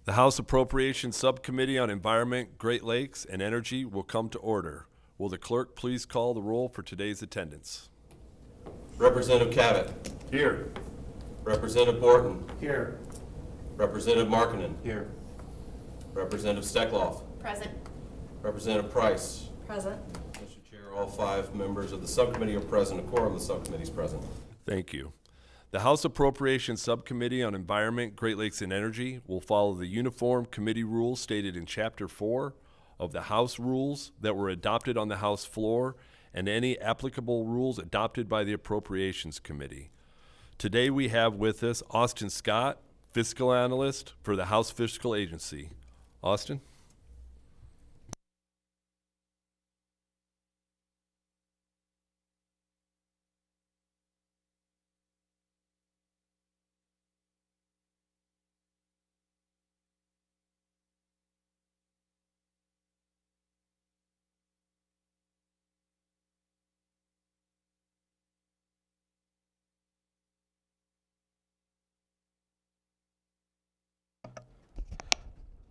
The House Appropriations Subcommittee on Environment, Great Lakes, and Energy will come to order. Will the clerk please call the roll for today's attendance? Representative Cabot. Here. Representative Borton. Here. Representative Markkinen. Here. Representative Steckloff. Present. Representative Price. Present. Mr. Chair, all 5 members of the subcommittee are present. A quorum of the subcommittee is present. Thank you. The House Appropriations Subcommittee on Environment, Great Lakes, and Energy will follow the uniform committee rules stated in Chapter 4 of the House rules that were adopted on the House floor and any applicable rules adopted by the Appropriations Committee. Today we have with us Austin Scott, Fiscal Analyst for the House Fiscal Agency. Austin?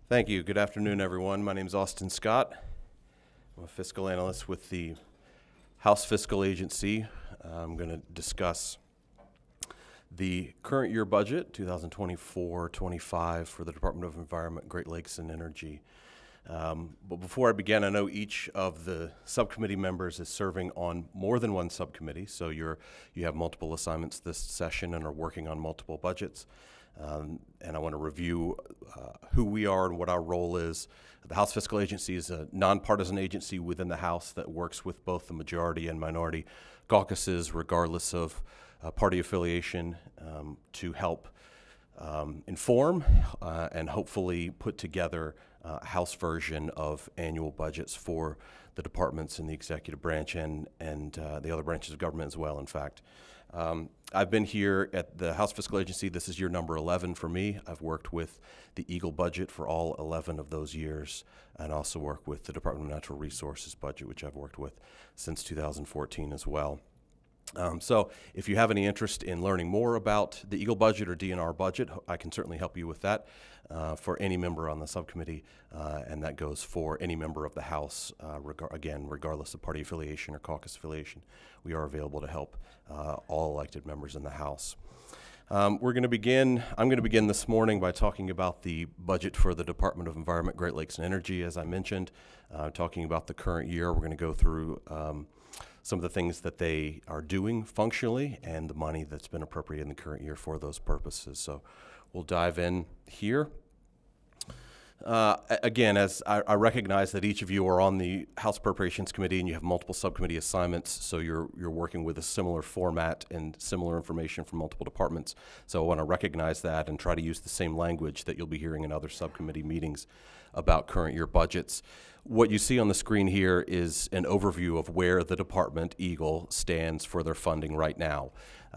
Thank you. Good afternoon, everyone. My name is Austin Scott. I'm a fiscal analyst with the House Fiscal Agency. I'm going to discuss the current year budget, 2024-25, for the Department of Environment, Great Lakes, and Energy. But before I begin, I know each of the subcommittee members is serving on more than one subcommittee, so you have multiple assignments this session and are working on multiple budgets. And I want to review who we are and what our role is. The House Fiscal Agency is a nonpartisan agency within the House that works with both the majority and minority caucuses, regardless of party affiliation, to help inform and hopefully put together a House version of annual budgets for the departments in the executive branch and the other branches of government as well, in fact. I've been here at the House Fiscal Agency. This is year number 11 for me. I've worked with the Eagle budget for all 11 of those years, and also work with the Department of Natural Resources budget, which I've worked with since 2014 as well. So if you have any interest in learning more about the Eagle budget or DNR budget, I can certainly help you with that for any member on the subcommittee, and that goes for any member of the House, again, regardless of party affiliation or caucus affiliation. We are available to help all elected members in the House. I'm going to begin this morning by talking about the budget for the Department of Environment, Great Lakes, and Energy, as I mentioned, talking about the current year. We're going to go through some of the things that they are doing functionally and the money that's been appropriated in the current year for those purposes. So we'll dive in here. Again, as I recognize that each of you are on the House Appropriations Committee and you have multiple subcommittee assignments, so you're working with a similar format and similar information from multiple departments. So I want to recognize that and try to use the same language that you'll be hearing in other subcommittee meetings about current year budgets. What you see on the screen here is an overview of where the department, Eagle, stands for their funding right now.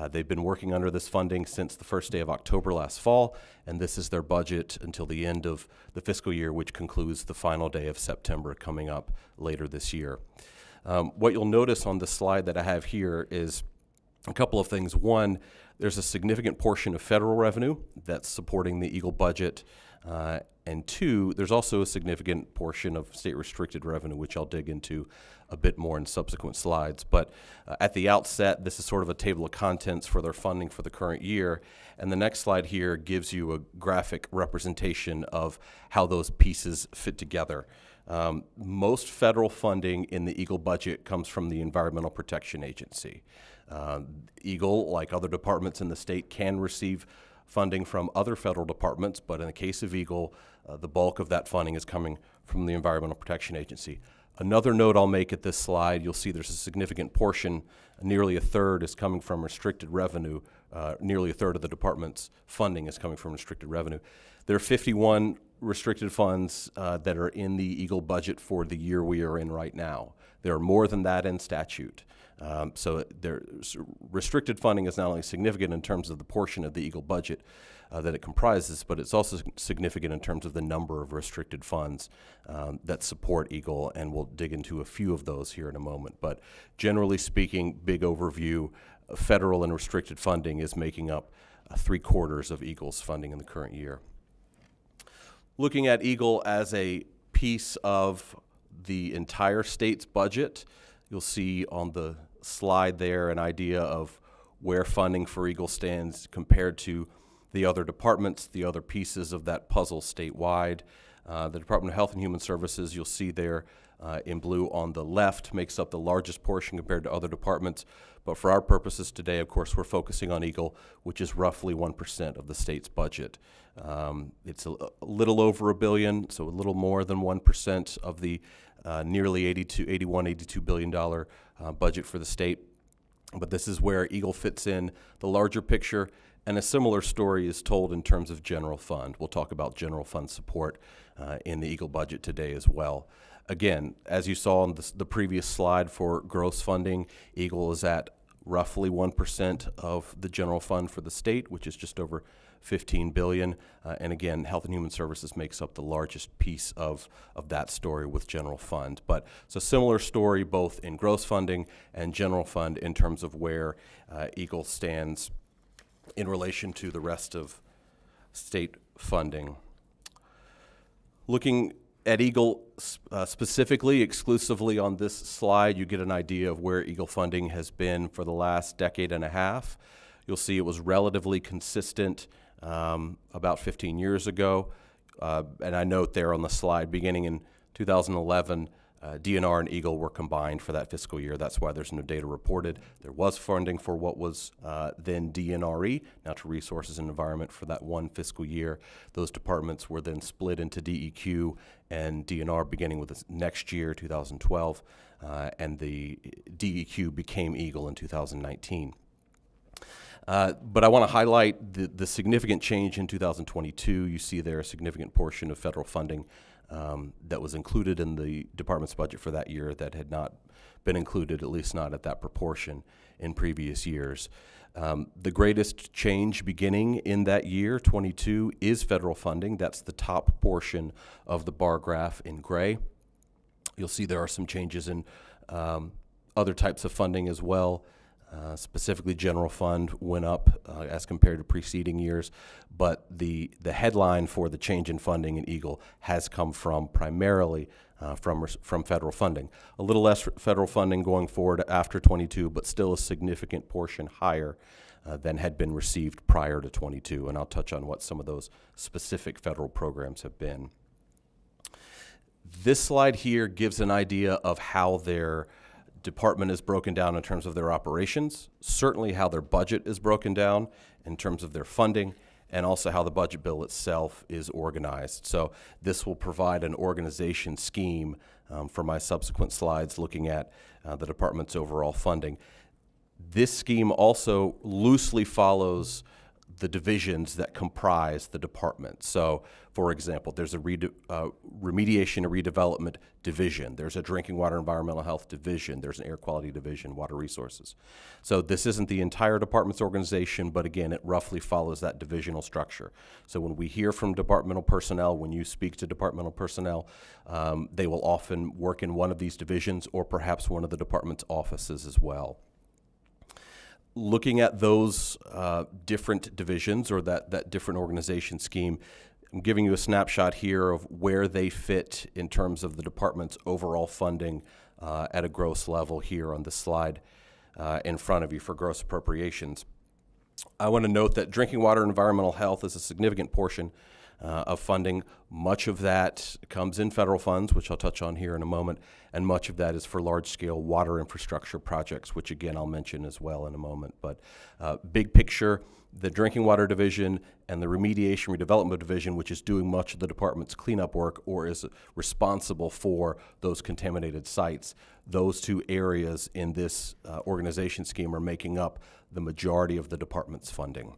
They've been working under this funding since the first day of October last fall, and this is their budget until the end of the fiscal year, which concludes the final day of September coming up later this year. What you'll notice on the slide that I have here is a couple of things. One, there's a significant portion of federal revenue that's supporting the Eagle budget. And two, there's also a significant portion of state restricted revenue, which I'll dig into a bit more in subsequent slides. But at the outset, this is sort of a table of contents for their funding for the current year. And the next slide here gives you a graphic representation of how those pieces fit together. Most federal funding in the Eagle budget comes from the Environmental Protection Agency. Eagle, like other departments in the state, can receive funding from other federal departments, but in the case of Eagle, the bulk of that funding is coming from the Environmental Protection Agency. Another note I'll make at this slide, you'll see there's a significant portion, nearly a third is coming from restricted revenue. Nearly a third of the department's funding is coming from restricted revenue. There are 51 restricted funds that are in the Eagle budget for the year we are in right now. There are more than that in statute. So restricted funding is not only significant in terms of the portion of the Eagle budget that it comprises, but it's also significant in terms of the number of restricted funds that support Eagle, and we'll dig into a few of those here in a moment. But generally speaking, big overview, federal and restricted funding is making up 3/4 of Eagle's funding in the current year. Looking at Eagle as a piece of the entire state's budget, you'll see on the slide there an idea of where funding for Eagle stands compared to the other departments, the other pieces of that puzzle statewide. The Department of Health and Human Services, you'll see there in blue on the left, makes up the largest portion compared to other departments. But for our purposes today, of course, we're focusing on Eagle, which is roughly 1% of the state's budget. It's a little over $1 billion, so a little more than 1% of the nearly $82 billion budget for the state. But this is where Eagle fits in the larger picture, and a similar story is told in terms of general fund. We'll talk about general fund support in the Eagle budget today as well. Again, as you saw on the previous slide for gross funding, Eagle is at roughly 1% of the general fund for the state, which is just over $15 billion. And again, Health and Human Services makes up the largest piece of that story with general fund. But it's a similar story both in gross funding and general fund in terms of where Eagle stands in relation to the rest of state funding. Looking at Eagle specifically, exclusively on this slide, you get an idea of where Eagle funding has been for the last decade and a half. You'll see it was relatively consistent about 15 years ago. And I note there on the slide, beginning in 2011, DNR and Eagle were combined for that fiscal year. That's why there's no data reported. There was funding for what was then DNRE, Natural Resources and Environment, for that one fiscal year. Those departments were then split into DEQ and DNR beginning with this next year, 2012, and the DEQ became Eagle in 2019. But I want to highlight the significant change in 2022. You see there a significant portion of federal funding that was included in the department's budget for that year that had not been included, at least not at that proportion, in previous years. The greatest change beginning in that year, 22, is federal funding. That's the top portion of the bar graph in gray. You'll see there are some changes in other types of funding as well. Specifically, general fund went up as compared to preceding years, but the headline for the change in funding in Eagle has come from primarily from federal funding. A little less federal funding going forward after 22, but still a significant portion higher than had been received prior to 22, and I'll touch on what some of those specific federal programs have been. This slide here gives an idea of how their department is broken down in terms of their operations, certainly how their budget is broken down in terms of their funding, and also how the budget bill itself is organized. So this will provide an organization scheme for my subsequent slides looking at the department's overall funding. This scheme also loosely follows the divisions that comprise the department. So, for example, there's a remediation and redevelopment division. There's a drinking water environmental health division. There's an air quality division, water resources. So this isn't the entire department's organization, but again, it roughly follows that divisional structure. So when we hear from departmental personnel, when you speak to departmental personnel, they will often work in one of these divisions or perhaps one of the department's offices as well. Looking at those different divisions or that different organization scheme, I'm giving you a snapshot here of where they fit in terms of the department's overall funding at a gross level here on the slide in front of you for gross appropriations. I want to note that drinking water and environmental health is a significant portion of funding. Much of that comes in federal funds, which I'll touch on here in a moment, and much of that is for large-scale water infrastructure projects, which again I'll mention as well in a moment. But big picture, the drinking water division and the remediation redevelopment division, which is doing much of the department's cleanup work or is responsible for those contaminated sites, those two areas in this organization scheme are making up the majority of the department's funding.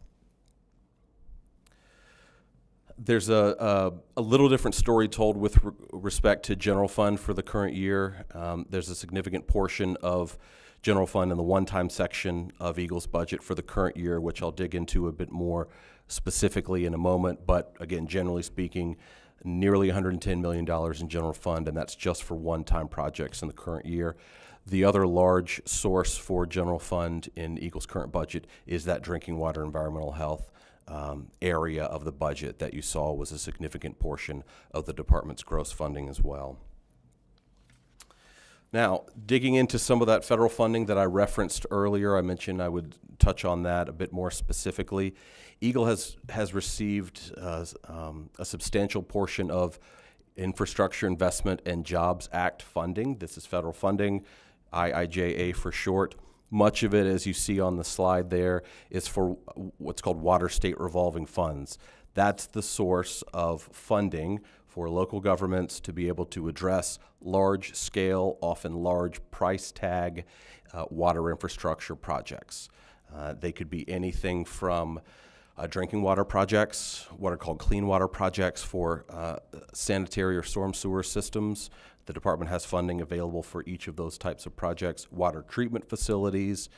There's a little different story told with respect to general fund for the current year. There's a significant portion of general fund in the one-time section of Eagle's budget for the current year, which I'll dig into a bit more specifically in a moment. But again, generally speaking, nearly $110 million in general fund, and that's just for one-time projects in the current year. The other large source for general fund in Eagle's current budget is that drinking water environmental health area of the budget that you saw was a significant portion of the department's gross funding as well. Now, digging into some of that federal funding that I referenced earlier, I mentioned I would touch on that a bit more specifically. Eagle has received a substantial portion of Infrastructure Investment and Jobs Act funding. This is federal funding, IIJA for short. Much of it, as you see on the slide there, is for what's called water state revolving funds. That's the source of funding for local governments to be able to address large scale, often large price tag water infrastructure projects. They could be anything from drinking water projects, what are called clean water projects for sanitary or storm sewer systems. The department has funding available for each of those types of projects. Water treatment facilities,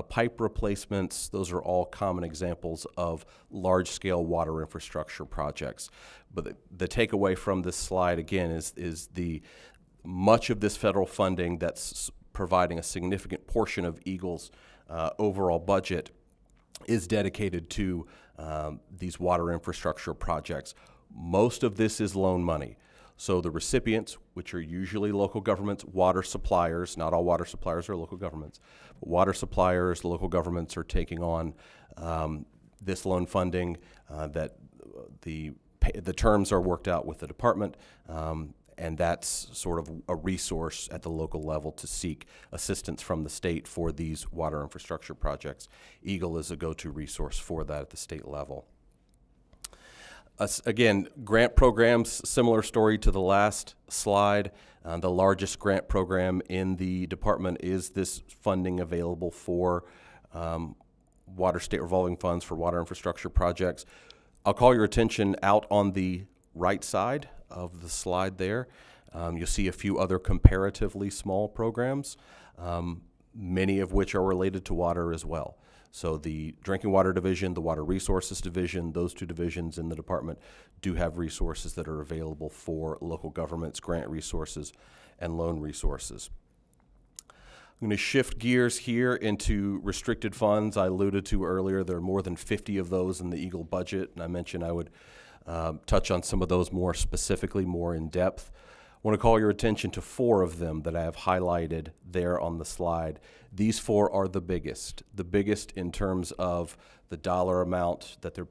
pipe replacements, those are all common examples of large-scale water infrastructure projects. But the takeaway from this slide, again, is the much of this federal funding that's providing a significant portion of Eagle's overall budget is dedicated to these water infrastructure projects. Most of this is loan money. So the recipients, which are usually local governments, water suppliers, not all water suppliers are local governments, but water suppliers, local governments are taking on this loan funding that the terms are worked out with the department, and that's sort of a resource at the local level to seek assistance from the state for these water infrastructure projects. Eagle is a go-to resource for that at the state level. Again, grant programs, similar story to the last slide. The largest grant program in the department is this funding available for water state revolving funds for water infrastructure projects. I'll call your attention out on the right side of the slide there. You'll see a few other comparatively small programs, many of which are related to water as well. So the Drinking Water Division, the Water Resources Division, those two divisions in the department do have resources that are available for local governments, grant resources, and loan resources. I'm going to shift gears here into restricted funds. I alluded to earlier there are more than 50 of those in the Eagle budget, and I mentioned I would touch on some of those more specifically, more in depth. I want to call your attention to 4 of them that I have highlighted there on the slide. These 4 are the biggest in terms of the dollar amount that they're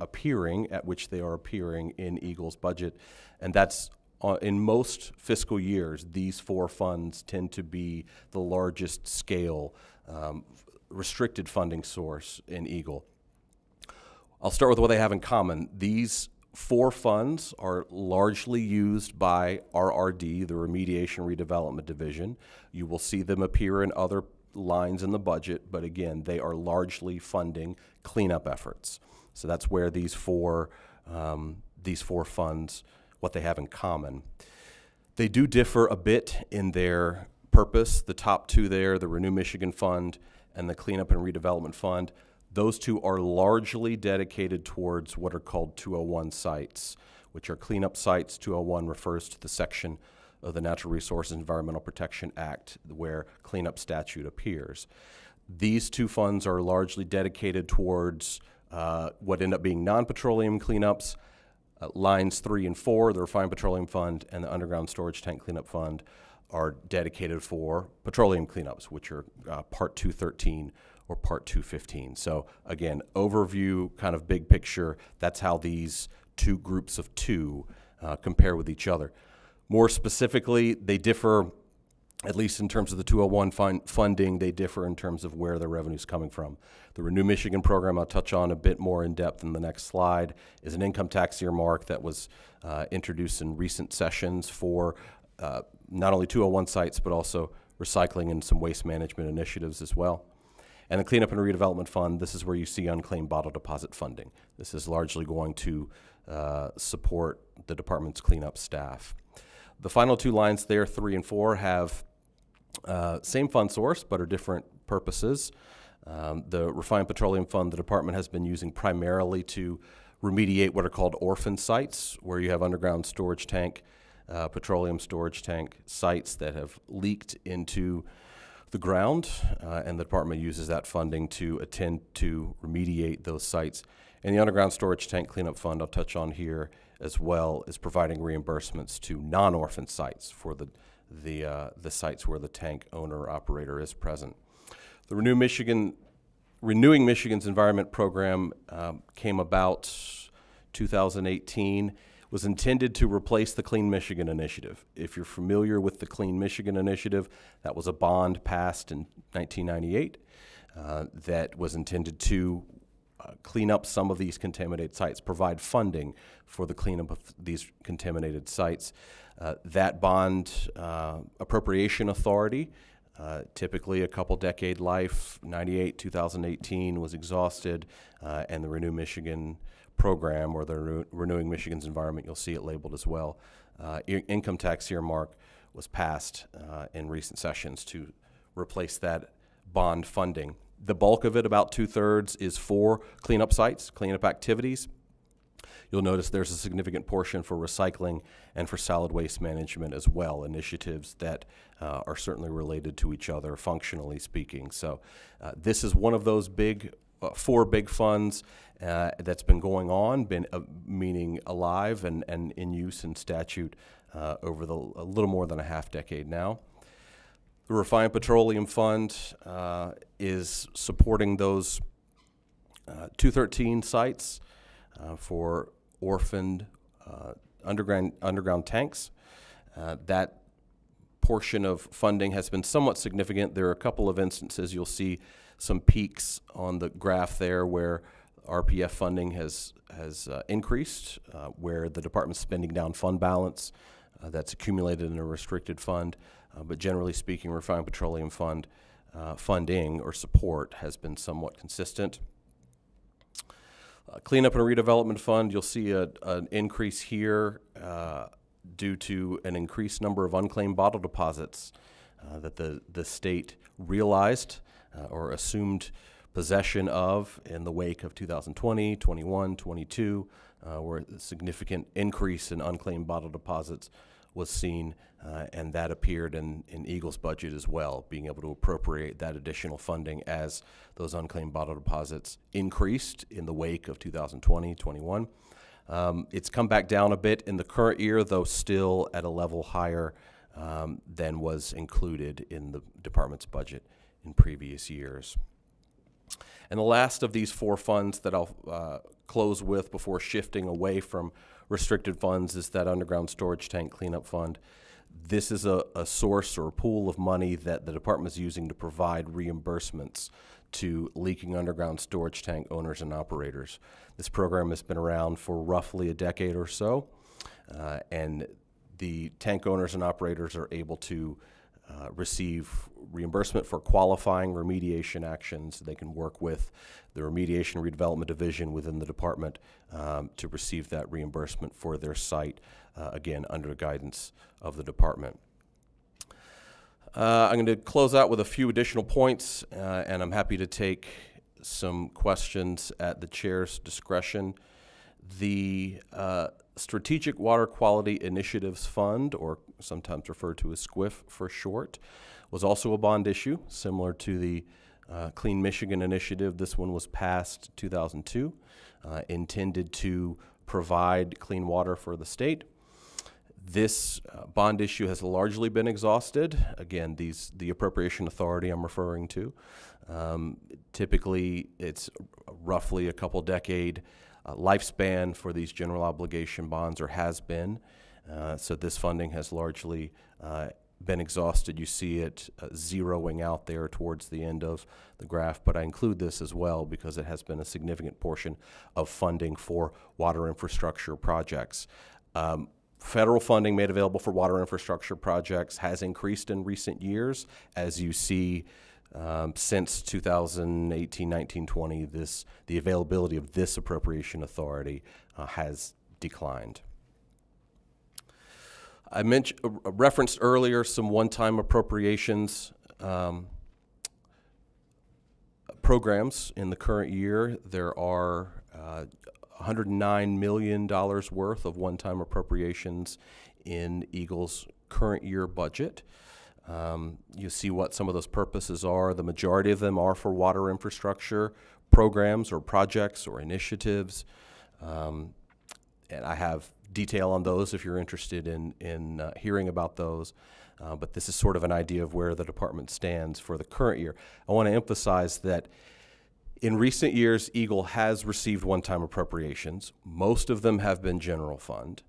appearing, at which they are appearing in Eagle's budget. And that's in most fiscal years, these 4 funds tend to be the largest scale restricted funding source in Eagle. I'll start with what they have in common. These 4 funds are largely used by RRD, the Remediation Redevelopment Division. You will see them appear in other lines in the budget, but again, they are largely funding cleanup efforts. So that's where these four funds, what they have in common. They do differ a bit in their purpose. The top 2 there, the Renew Michigan Fund and the Cleanup and Redevelopment Fund, those 2 are largely dedicated towards what are called 201 sites, which are cleanup sites. 201 refers to the section of the Natural Resources and Environmental Protection Act where cleanup statute appears. These 2 funds are largely dedicated towards what end up being non-petroleum cleanups. Lines 3 and 4, the Refined Petroleum Fund and the Underground Storage Tank Cleanup Fund, are dedicated for petroleum cleanups, which are Part 213 or Part 215. So again, overview, kind of big picture, that's how these 2 groups of 2 compare with each other. More specifically, they differ, at least in terms of the 201 funding, they differ in terms of where their revenue is coming from. The Renew Michigan program, I'll touch on a bit more in depth in the next slide, is an income tax earmark that was introduced in recent sessions for not only 201 sites, but also recycling and some waste management initiatives as well. And the Cleanup and Redevelopment Fund, this is where you see unclaimed bottle deposit funding. This is largely going to support the department's cleanup staff. The final 2 lines there, 3 and 4, have same fund source, but are different purposes. The Refined Petroleum Fund, the department has been using primarily to remediate what are called orphan sites, where you have underground storage tank, petroleum storage tank sites that have leaked into the ground, and the department uses that funding to attend to remediate those sites. And the underground storage tank cleanup fund I'll touch on here as well is providing reimbursements to non-orphan sites for the sites where the tank owner or operator is present. The Renewing Michigan's Environment Program came about 2018, was intended to replace the Clean Michigan Initiative. If you're familiar with the Clean Michigan Initiative, that was a bond passed in 1998 that was intended to clean up some of these contaminated sites, provide funding for the cleanup of these contaminated sites. That bond appropriation authority, typically a couple decade life, 98, 2018 was exhausted, and the Renew Michigan program, or the Renewing Michigan's Environment, you'll see it labeled as well. Income tax earmark was passed in recent sessions to replace that bond funding. The bulk of it, about 2/3, is for cleanup sites, cleanup activities. You'll notice there's a significant portion for recycling and for solid waste management as well, initiatives that are certainly related to each other, functionally speaking. So this is one of those four big funds that's been going on, meaning alive and in use in statute over a little more than a half decade now. The Refined Petroleum Fund is supporting those 213 sites for orphaned underground tanks. That portion of funding has been somewhat significant. There are a couple of instances you'll see some peaks on the graph there where RPF funding has increased, where the department's spending down fund balance that's accumulated in a restricted fund. But generally speaking, Refined Petroleum Fund funding or support has been somewhat consistent. Cleanup and Redevelopment Fund, you'll see an increase here due to an increased number of unclaimed bottle deposits that the state realized or assumed possession of in the wake of 2020, 21, 22, where a significant increase in unclaimed bottle deposits was seen, and that appeared in Eagle's budget as well, being able to appropriate that additional funding as those unclaimed bottle deposits increased in the wake of 2020, 21. It's come back down a bit in the current year, though still at a level higher than was included in the department's budget in previous years. And the last of these four funds that I'll close with before shifting away from restricted funds is that underground storage tank cleanup fund. This is a source or a pool of money that the department is using to provide reimbursements to leaking underground storage tank owners and operators. This program has been around for roughly a decade or so, and the tank owners and operators are able to receive reimbursement for qualifying remediation actions. They can work with the Remediation Redevelopment Division within the department to receive that reimbursement for their site, again, under the guidance of the department. I'm going to close out with a few additional points, and I'm happy to take some questions at the chair's discretion. The Strategic Water Quality Initiatives Fund, or sometimes referred to as SQIF for short, was also a bond issue, similar to the Clean Michigan Initiative. This one was passed 2002, intended to provide clean water for the state. This bond issue has largely been exhausted. Again, the appropriation authority I'm referring to. Typically, it's roughly a couple decade lifespan for these general obligation bonds, or has been. So this funding has largely been exhausted. You see it zeroing out there towards the end of the graph, but I include this as well because it has been a significant portion of funding for water infrastructure projects. Federal funding made available for water infrastructure projects has increased in recent years. As you see, since 2018, 19, 20, the availability of this appropriation authority has declined. I referenced earlier some one-time appropriations programs in the current year. There are $109 million worth of one-time appropriations in Eagle's current year budget. You see what some of those purposes are. The majority of them are for water infrastructure programs or projects or initiatives. And I have detail on those if you're interested in hearing about those. But this is sort of an idea of where the department stands for the current year. I want to emphasize that in recent years, Eagle has received one-time appropriations. Most of them have been general fund,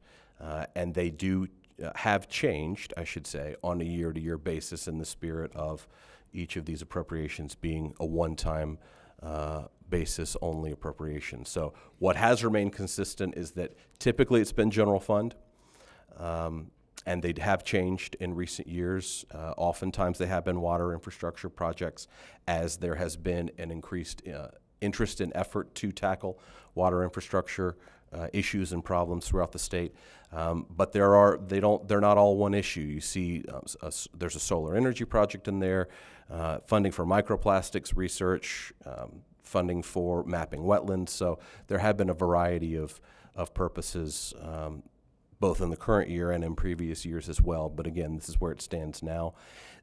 and they do have changed, I should say, on a year-to-year basis in the spirit of each of these appropriations being a one-time basis only appropriation. So what has remained consistent is that typically it's been general fund, and they have changed in recent years. Oftentimes they have been water infrastructure projects as there has been an increased interest and effort to tackle water infrastructure issues and problems throughout the state. But they're not all one issue. You see there's a solar energy project in there, funding for microplastics research, funding for mapping wetlands. So there have been a variety of purposes, both in the current year and in previous years as well. But again, this is where it stands now.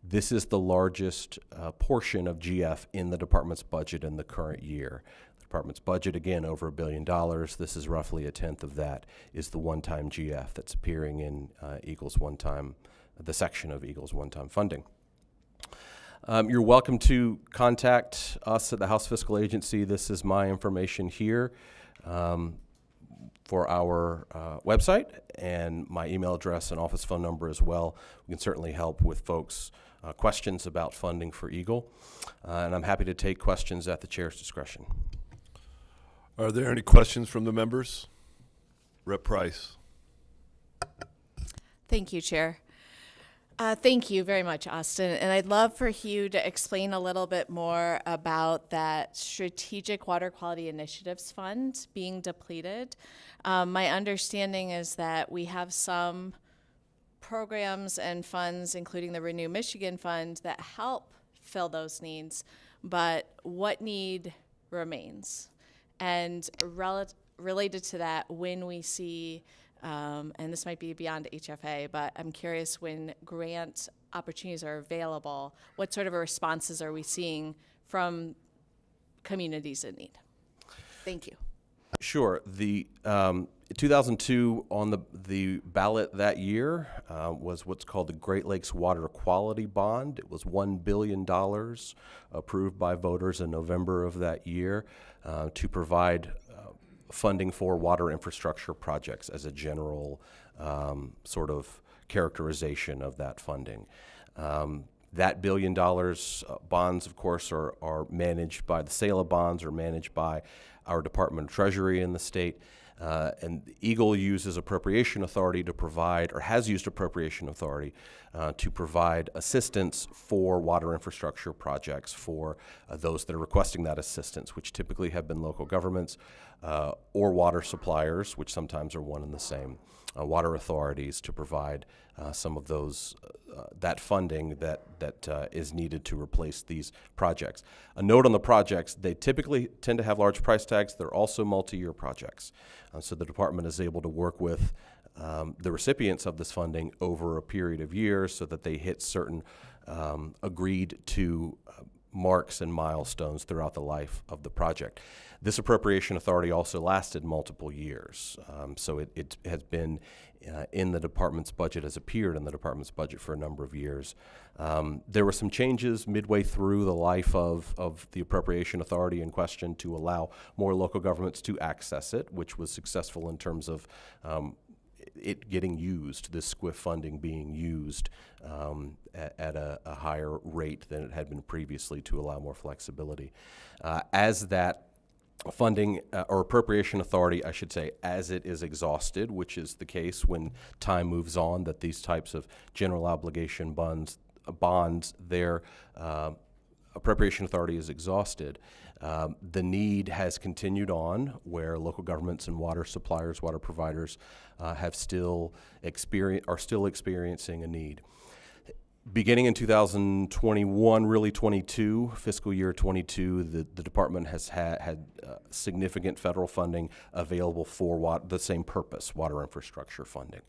This is the largest portion of GF in the department's budget in the current year. The department's budget, again, over $1 billion. This is roughly a tenth of that is the one-time GF that's appearing in Eagle's one-time, the section of Eagle's one-time funding. You're welcome to contact us at the House Fiscal Agency. This is my information here for our website, and my email address and office phone number as well. We can certainly help with folks' questions about funding for Eagle, and I'm happy to take questions at the chair's discretion. Are there any questions from the members? Rep. Price. Thank you, Chair. Thank you very much, Austin. And I'd love for you to explain a little bit more about that Strategic Water Quality Initiatives Fund being depleted. My understanding is that we have some programs and funds, including the Renew Michigan Fund, that help fill those needs, but what need remains? And related to that, when we see and this might be beyond HFA, but I'm curious, when grant opportunities are available, what sort of responses are we seeing from communities in need? Thank you. Sure. The 2002 on the ballot that year was what's called the Great Lakes Water Quality Bond. It was $1 billion approved by voters in November of that year to provide funding for water infrastructure projects as a general sort of characterization of that funding. That $1 billion bonds, of course, are managed by the sale of bonds, are managed by our Department of Treasury in the state. And Eagle uses appropriation authority to provide, or has used appropriation authority to provide assistance for water infrastructure projects for those that are requesting that assistance, which typically have been local governments or water suppliers, which sometimes are one and the same, water authorities to provide some of those that funding that is needed to replace these projects. A note on the projects: they typically tend to have large price tags. They're also multi-year projects, so the department is able to work with the recipients of this funding over a period of years so that they hit certain agreed to marks and milestones throughout the life of the project. This appropriation authority also lasted multiple years, so it has been in the department's budget, has appeared in the department's budget for a number of years. There were some changes midway through the life of the appropriation authority in question to allow more local governments to access it, which was successful in terms of it getting used, this SQIF funding being used at a higher rate than it had been previously to allow more flexibility. As that funding or appropriation authority, I should say, as it is exhausted, which is the case when time moves on, that these types of general obligation bonds, their appropriation authority is exhausted. The need has continued on where local governments and water suppliers, water providers are still experiencing a need. Beginning in 2021, really 22, fiscal year 22, the department has had significant federal funding available for the same purpose, water infrastructure funding.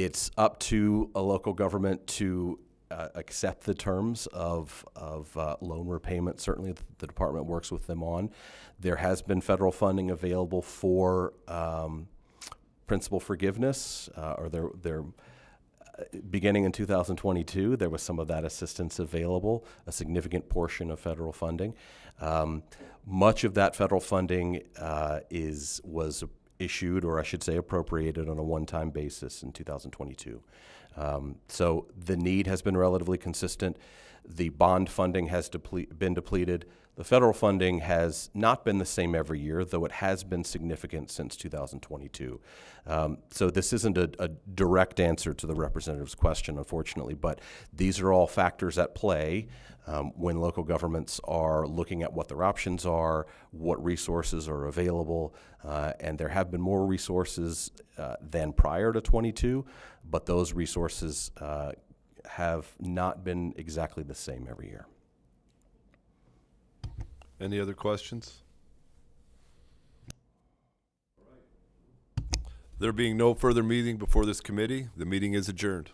It's up to a local government to accept the terms of loan repayment. Certainly, the department works with them on. There has been federal funding available for principal forgiveness, beginning in 2022, there was some of that assistance available, a significant portion of federal funding. Much of that federal funding was issued, or I should say appropriated, on a one-time basis in 2022. So the need has been relatively consistent. The bond funding has been depleted. The federal funding has not been the same every year, though it has been significant since 2022. So this isn't a direct answer to the representative's question, unfortunately, but these are all factors at play when local governments are looking at what their options are, what resources are available, and there have been more resources than prior to 22, but those resources have not been exactly the same every year. Any other questions? There being no further meeting before this committee, the meeting is adjourned.